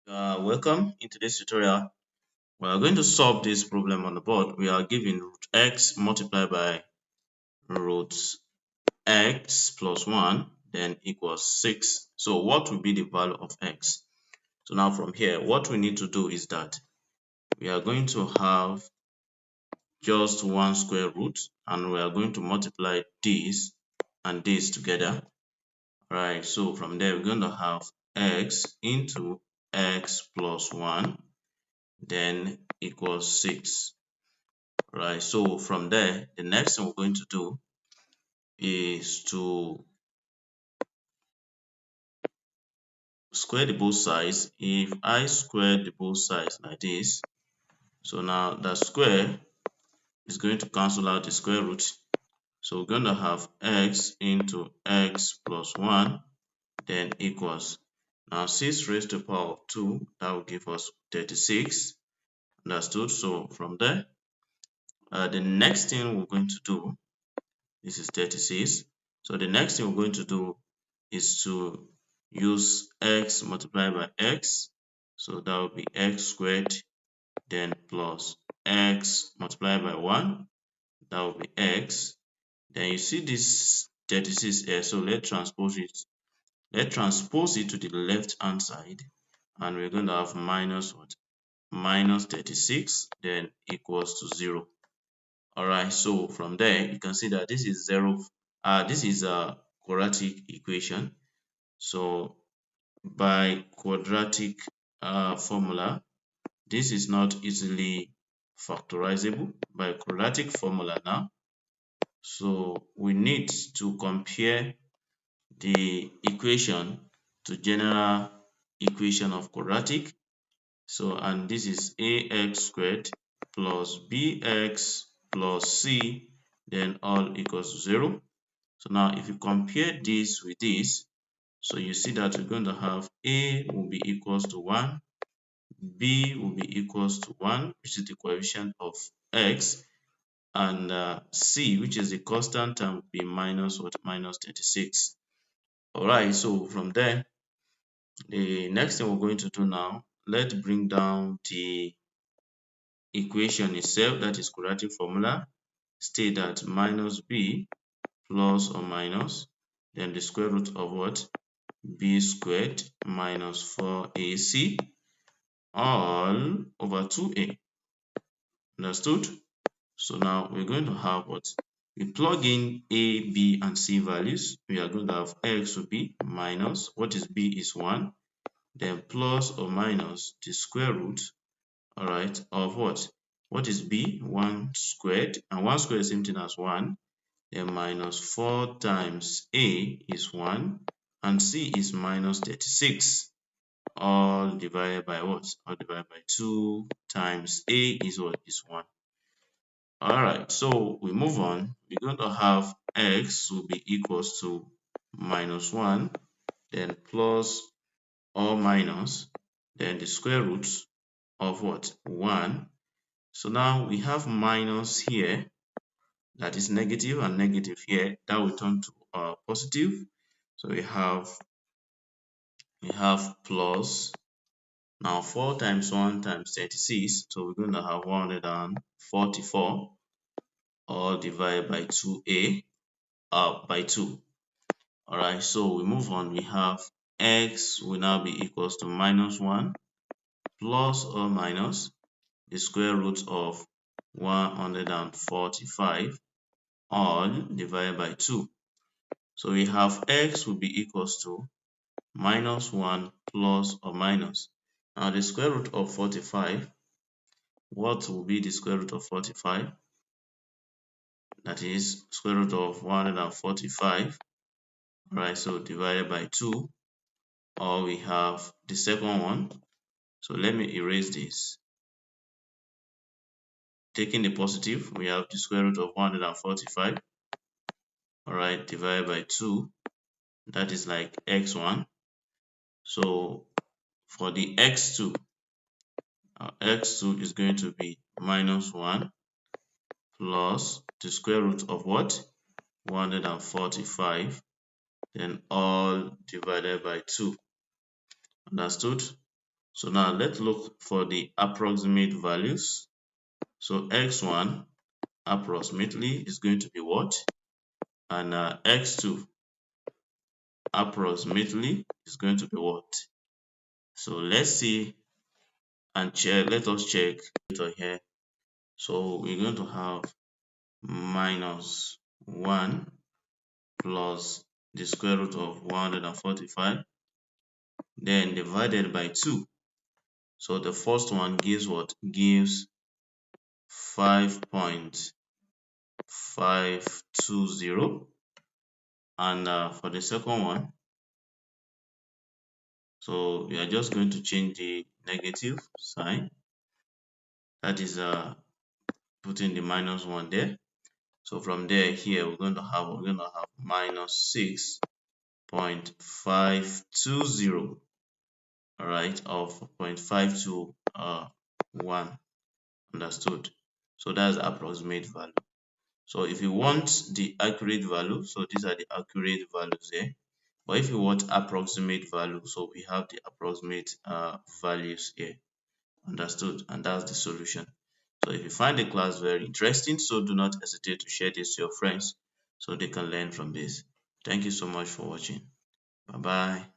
Welcome. In today's tutorial, we are going to solve this problem on the board. We are given root x multiplied by root x plus 1 then equals 6. So what will be the value of x? So now from here, what we need to do is that we are going to have just one square root and we are going to multiply this and this together. Right, so from there we're going to have x into x plus 1 then equals 6. Right, so from there the next thing we're going to do is to square the both sides. If I square the both sides like this, so now the square is going to cancel out the square root, so we're going to have x into x plus 1 then equals, now 6 raised to the power of 2, that will give us 36. Understood? So from there the next thing we're going to do, this is 36. So the next thing we're going to do is to use x multiplied by x. So that will be x squared then plus x multiplied by 1. That will be x. Then you see this 36 here. So let's transpose it. Let's transpose it to the left hand side. And we're going to have minus what? Minus 36 then equals to 0. Alright, so from there you can see that this is 0. This is a quadratic equation. So by quadratic formula, this is not easily factorizable by quadratic formula now. So we need to compare the equation to general equation of quadratic. So, and this is ax squared plus bx plus c then all equals 0. So now if you compare this with this, so you see that we're going to have a will be equals to 1, b will be equals to 1, which is the coefficient of x, and c, which is the constant term, will be minus what? Minus 36. Alright, so from there, the next thing we're going to do now, let's bring down the equation itself, that is quadratic formula. State that minus b plus or minus then the square root of what? B squared minus 4ac all over 2a. Understood? So now we're going to have what? We plug in a, b, and c values. We are going to have x will be minus, what is b is 1, then plus or minus the square root, all right, of what? What is b? 1 squared, and 1 squared is the same thing as 1, then minus 4 times a is 1, and c is minus 36, all divided by what? All divided by 2 times a is what? Is 1. Alright, so we move on. We're going to have x will be equals to minus 1, then plus or minus, then the square root of what? 1. So now we have minus here, that is negative, and negative here, that will turn to positive. So we have plus. Now 4 times 1 times 36, so we're going to have 144, all divided by 2a by 2. Alright, so we move on. We have x will now be equals to minus 1 plus or minus the square root of 145, all divided by 2. So we have x will be equals to minus 1 plus or minus. Now the square root of 45, what will be the square root of 45? That is square root of 145. Right, so divided by 2, or we have the second one. So let me erase this. Taking the positive, we have the square root of 145. Alright, divided by 2, that is like x1. So for the x2, x2 is going to be minus 1 plus the square root of what? 145, then all divided by 2. Understood? So now let's look for the approximate values. So x1 approximately is going to be what? And x2 approximately is going to be what? So let's see and check. Let us check here. So we're going to have minus 1 plus the square root of 145, then divided by 2. So the first one gives what? Gives 5.520, and for the second one, so we are just going to change the negative sign, that is putting the minus 1 there. So from there, here we're going to have minus 6.520, all right, of 0.521. Understood? So that's the approximate value. So if you want the accurate value, so these are the accurate values here. But if you want approximate value, so we have the approximate values here. Understood? And that's the solution. So if you find the class very interesting, so do not hesitate to share this to your friends so they can learn from this. Thank you so much for watching. Bye bye.